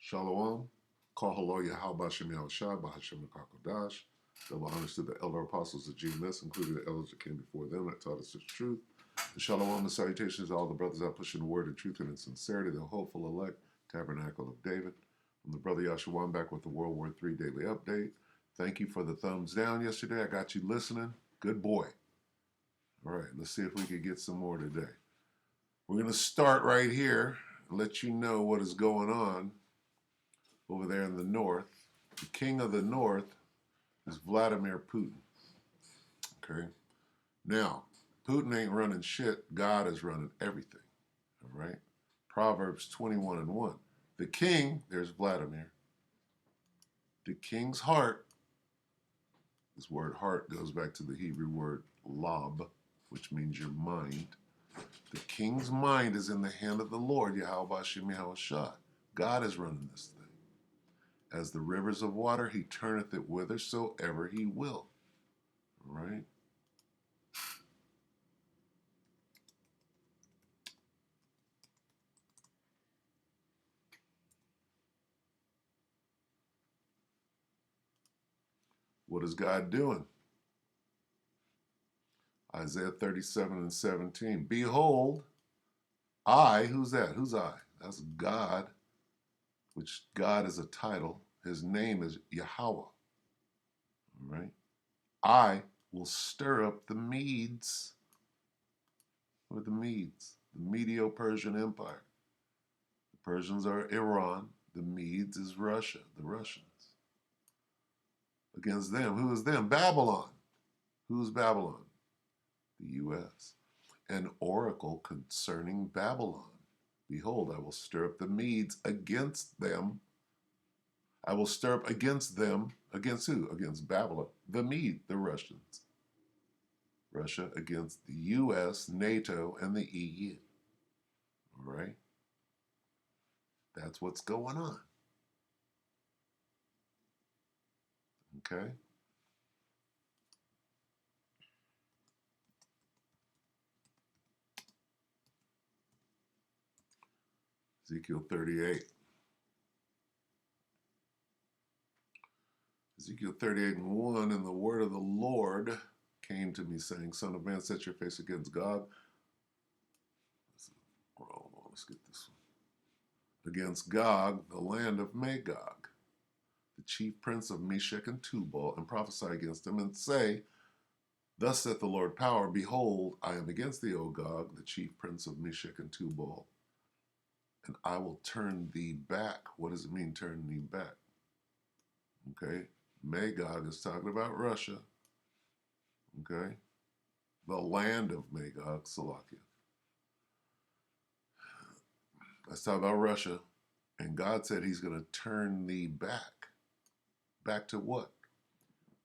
Shalom. Kahalo Yahweh Shem Yahushua Bahashem Kakodash. Double honors to the elder apostles of GMS, including the elders that came before them that taught us the truth. And shalom and salutations to all the brothers out pushing the word of truth and in sincerity, the hopeful elect tabernacle of David. I'm the brother Yahshua. I'm back with the WW3 Daily Update. Thank you for the thumbs down yesterday. I got you listening. Good boy. All right, let's see if we can get some more today. We're going to start right here and let you know what is going on over there in the north. The king of the north is Vladimir Putin. Okay? Now, Putin ain't running shit. God is running everything. All right? Proverbs 21:1. The king, there's Vladimir. The king's heart, this word heart goes back to the Hebrew word lab, which means your mind. The king's mind is in the hand of the Lord, Yahweh Shem Yahushua. God is running this thing. As the rivers of water, he turneth it whithersoever he will. All right? What is God doing? Isaiah 37:17. Behold, I, who's that? Who's I? That's God, which God is a title. His name is Yahweh. All right? I will stir up the Medes. Who are the Medes? The Medo-Persian Empire. The Persians are Iran. The Medes is Russia, the Russians. Against them. Who is them? Babylon. Who's Babylon? The U.S. An oracle concerning Babylon. Behold, I will stir up the Medes against them. I will stir up against them. Against who? Against Babylon. The Mede, the Russians. Russia against the U.S., NATO, and the EU. All right? That's what's going on. Okay? Ezekiel 38. Ezekiel 38:1, and the word of the Lord came to me, saying, Son of man, set your face against God. Let's get this one. Against Gog, the land of Magog, the chief prince of Meshech and Tubal, and prophesy against him, and say, Thus saith the Lord power, behold, I am against thee, O Gog, the chief prince of Meshech and Tubal, and I will turn thee back. What does it mean, turn thee back? Okay? Magog is talking about Russia. Okay? The land of Magog, Salakia. Let's talk about Russia. And God said he's going to turn thee back. Back to what?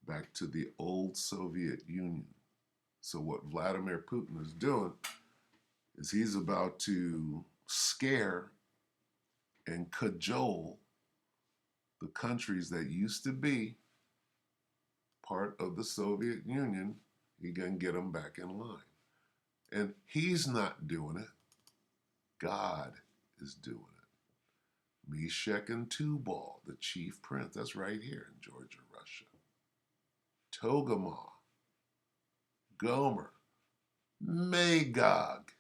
Back to the old Soviet Union. So what Vladimir Putin is doing is he's about to scare and cajole the countries that used to be part of the Soviet Union. He can get them back in line. And he's not doing it. God is doing it. Meshech and Tubal, the chief prince, that's right here in Georgia, Russia. Togarmah, Gomer, Magog.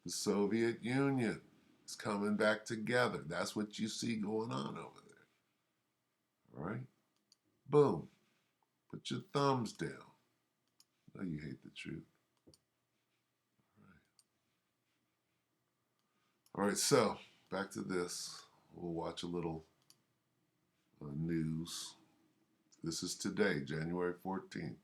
The Soviet Union is coming back together. That's what you see going on over there. All right? Boom. Put your thumbs down. I know you hate the truth. All right, so back to this. We'll watch a little news. This is today, January 14th.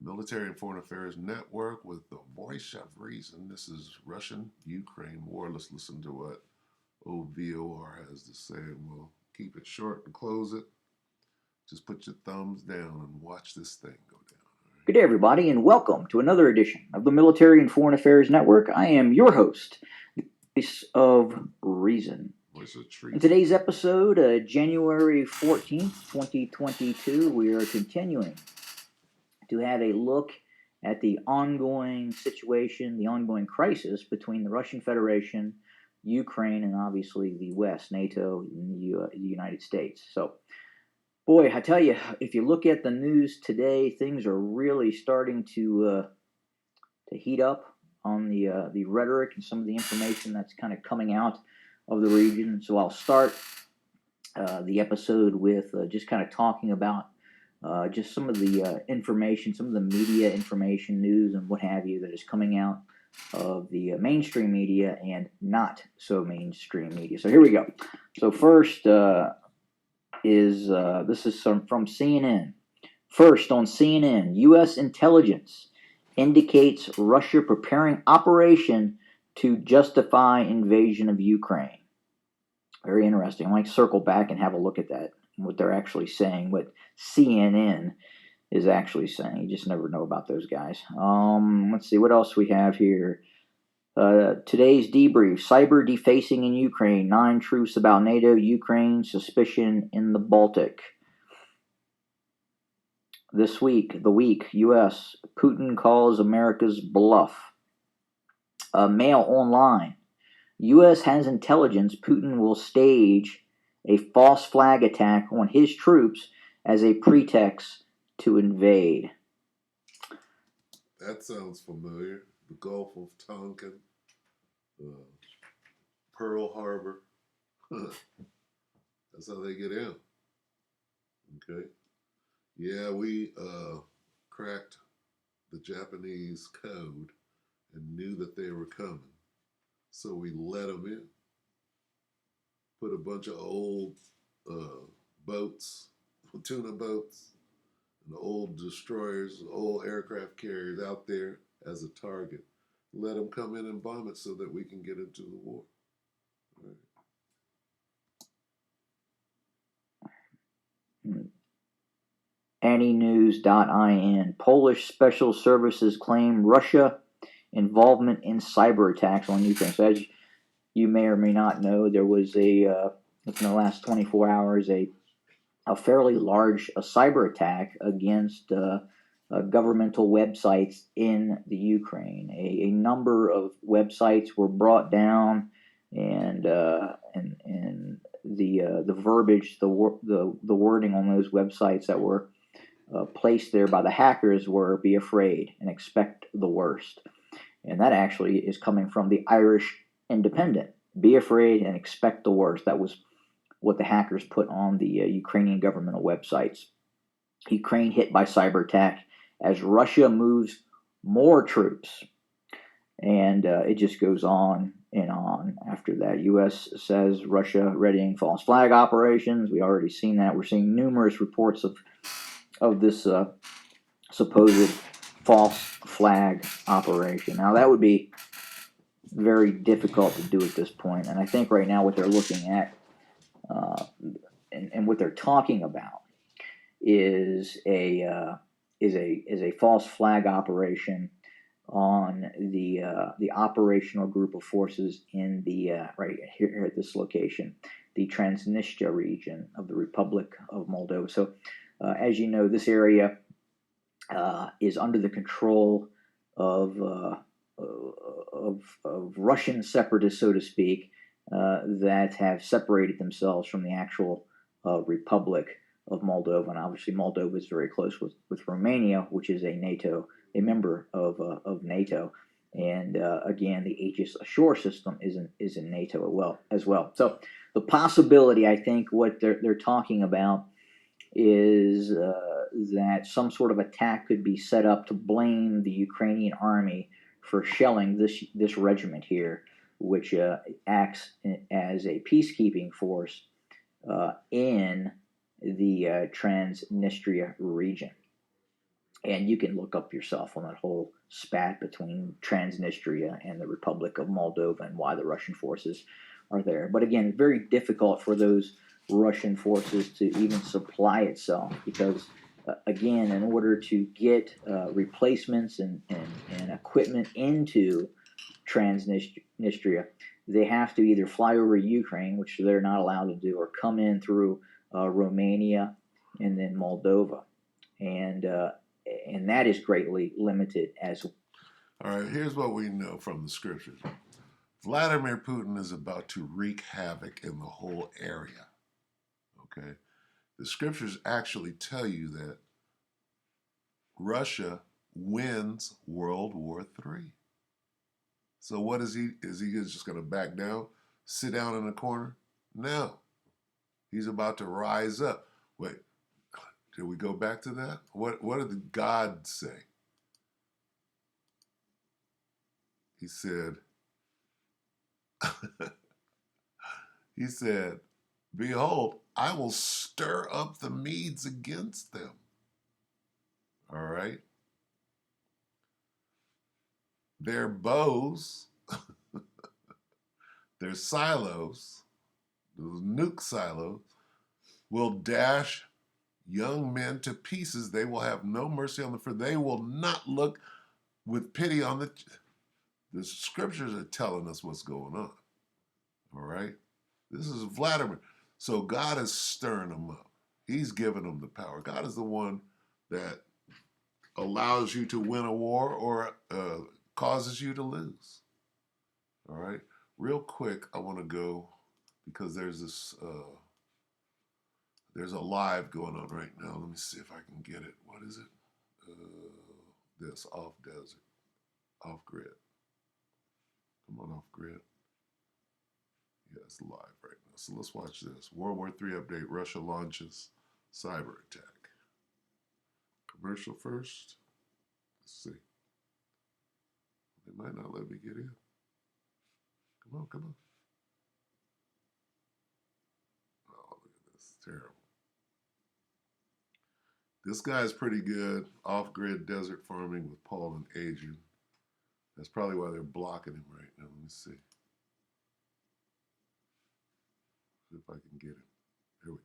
Military and Foreign Affairs Network with the voice of reason. This is Russian-Ukraine war. Let's listen to what OVOR has to say, and we'll keep it short and close it. Just put your thumbs down and watch this thing go down. Right? Good day, everybody, and welcome to another edition of the Military and Foreign Affairs Network. I am your host, the voice of reason. In today's episode, January 14th, 2022, we are continuing to have a look at the ongoing situation, the ongoing crisis between the Russian Federation, Ukraine, and obviously the West, NATO, and the United States. So, boy, I tell you, if you look at the news today, things are really starting to heat up on the rhetoric and some of the information that's kind of coming out of the region. So I'll start the episode with just kind of talking about just some of the information, some of the media information, news, and what have you that is coming out of the mainstream media and not so mainstream media. So here we go. So first this is from CNN. First on CNN, U.S. intelligence indicates Russia preparing operation to justify invasion of Ukraine. Very interesting. I might circle back and have a look at that, what they're actually saying, what CNN is actually saying. You just never know about those guys. Let's see what else we have here. Today's debrief: cyber defacing in Ukraine. 9 truths about NATO, Ukraine, suspicion in the Baltic. This week, U.S. Putin calls America's bluff. Mail online. U.S. has intelligence Putin will stage a false flag attack on his troops as a pretext to invade. That sounds familiar. The Gulf of Tonkin, Pearl Harbor. That's how they get in. Okay. Yeah, we cracked the Japanese code and knew that they were coming. So we let them in. Put a bunch of old boats, tuna boats, and old destroyers, old aircraft carriers out there as a target. Let them come in and bomb it so that we can get into the war. Right. Antinews.in. Polish special services claim Russia involvement in cyber attacks on Ukraine. So as you may or may not know, there was within the last 24 hours, a fairly large cyber attack against governmental websites in the Ukraine. A number of websites were brought down, and the verbiage, the wording on those websites that were placed there by the hackers were "be afraid and expect the worst," and that actually is coming from the Irish Independent. Be afraid and expect the worst. That was what the hackers put on the Ukrainian governmental websites. Ukraine hit by cyber attack as Russia moves more troops. And it just goes on and on after that. U.S. says Russia readying false flag operations. We already seen that. We're seeing numerous reports of this supposed false flag operation. Now, that would be very difficult to do at this point. And I think right now what they're looking at and what they're talking about is a false flag operation on the operational group of forces in the right here at this location, the Transnistria region of the Republic of Moldova. So, as you know, this area is under the control of Russian separatists, so to speak, that have separated themselves from the actual Republic of Moldova. And obviously, Moldova is very close with Romania, which is a member of NATO. And again, the Aegis Ashore system is in NATO as well. So the possibility, I think, what they're talking about is that some sort of attack could be set up to blame the Ukrainian army for shelling this regiment here, which acts as a peacekeeping force in the Transnistria region. And you can look up yourself on that whole spat between Transnistria and the Republic of Moldova and why the Russian forces are there. But again, very difficult for those Russian forces to even supply itself because, again, in order to get replacements and equipment into Transnistria, they have to either fly over Ukraine, which they're not allowed to do, or come in through Romania and then Moldova. And and that is greatly limited as well. All right, here's what we know from the scriptures. Vladimir Putin is about to wreak havoc in the whole area. Okay? The scriptures actually tell you that Russia wins World War III. So what is he? Is he just going to back down, sit down in a corner? No. He's about to rise up. Wait, did we go back to that? What did God say? He said, he said, behold, I will stir up the Medes against them. All right? Their bows, their silos, those nuke silos, will dash young men to pieces. They will have no mercy on them, for they will not look with pity on the scriptures are telling us what's going on. All right? This is Vladimir. So God is stirring them up. He's giving them the power. God is the one that allows you to win a war or causes you to lose. All right? Real quick, I want to go because there's this there's a live going on right now. Let me see if I can get it. What is it? This off desert, off grid. Come on, off grid. Yeah, it's live right now. So let's watch this. World War III update. Russia launches cyber attack. Commercial first. Let's see. They might not let me get in. Come on, come on. Oh, look at this. It's terrible. This guy's pretty good. Off-grid desert farming with Paul and Adrian. That's probably why they're blocking him right now. Let me see. See if I can get him. Here we go.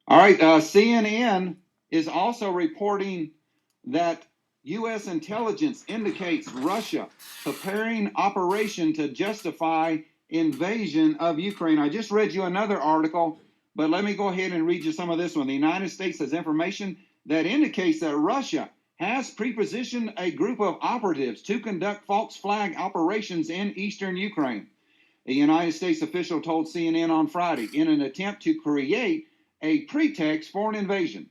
All right, CNN is also reporting that U.S. intelligence indicates Russia preparing operation to justify invasion of Ukraine. I just read you another article, but let me go ahead and read you some of this one. The United States has information that indicates that Russia has prepositioned a group of operatives to conduct false flag operations in eastern Ukraine. A United States official told CNN on Friday in an attempt to create a pretext for an invasion.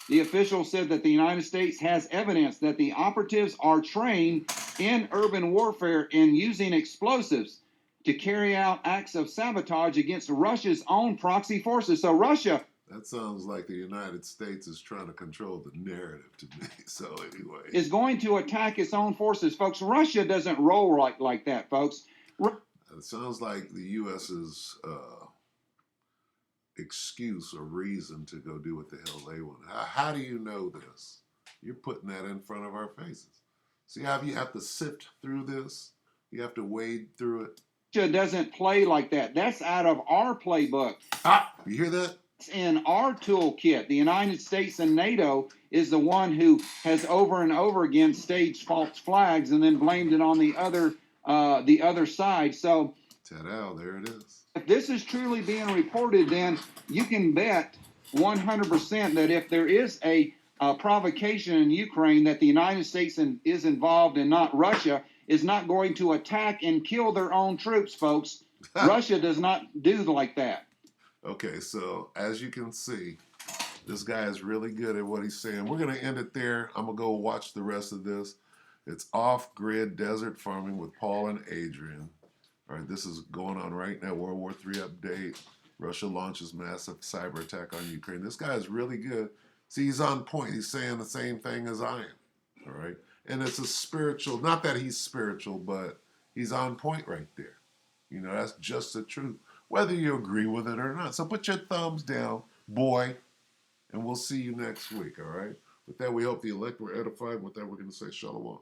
The official said that the United States has evidence that the operatives are trained in urban warfare and using explosives to carry out acts of sabotage against Russia's own proxy forces. So Russia... That sounds like the United States is trying to control the narrative to me. So anyway. Is going to attack its own forces, folks. Russia doesn't roll like that, folks. It sounds like the U.S.'s excuse or reason to go do what the hell they want. How do you know this? You're putting that in front of our faces. See how you have to sift through this? You have to wade through it. Russia doesn't play like that. That's out of our playbook. You hear that? In our toolkit. The United States and NATO is the one who has over and over again staged false flags and then blamed it on the other side. So, ta-da, there it is. If this is truly being reported, then you can bet 100% that if there is a provocation in Ukraine, that the United States is involved and not Russia, is not going to attack and kill their own troops, folks. Russia does not do like that. Okay, so as you can see, this guy is really good at what he's saying. We're going to end it there. I'm going to go watch the rest of this. It's off-grid desert farming with Paul and Adrian. All right, this is going on right now. World War III update. Russia launches massive cyber attack on Ukraine. This guy is really good. See, he's on point. He's saying the same thing as I am. All right, and it's a spiritual, not that he's spiritual, but he's on point right there. You know, that's just the truth, whether you agree with it or not. So put your thumbs down, boy, and we'll see you next week, all right? With that, we hope the elect were edified. With that, we're going to say shalom.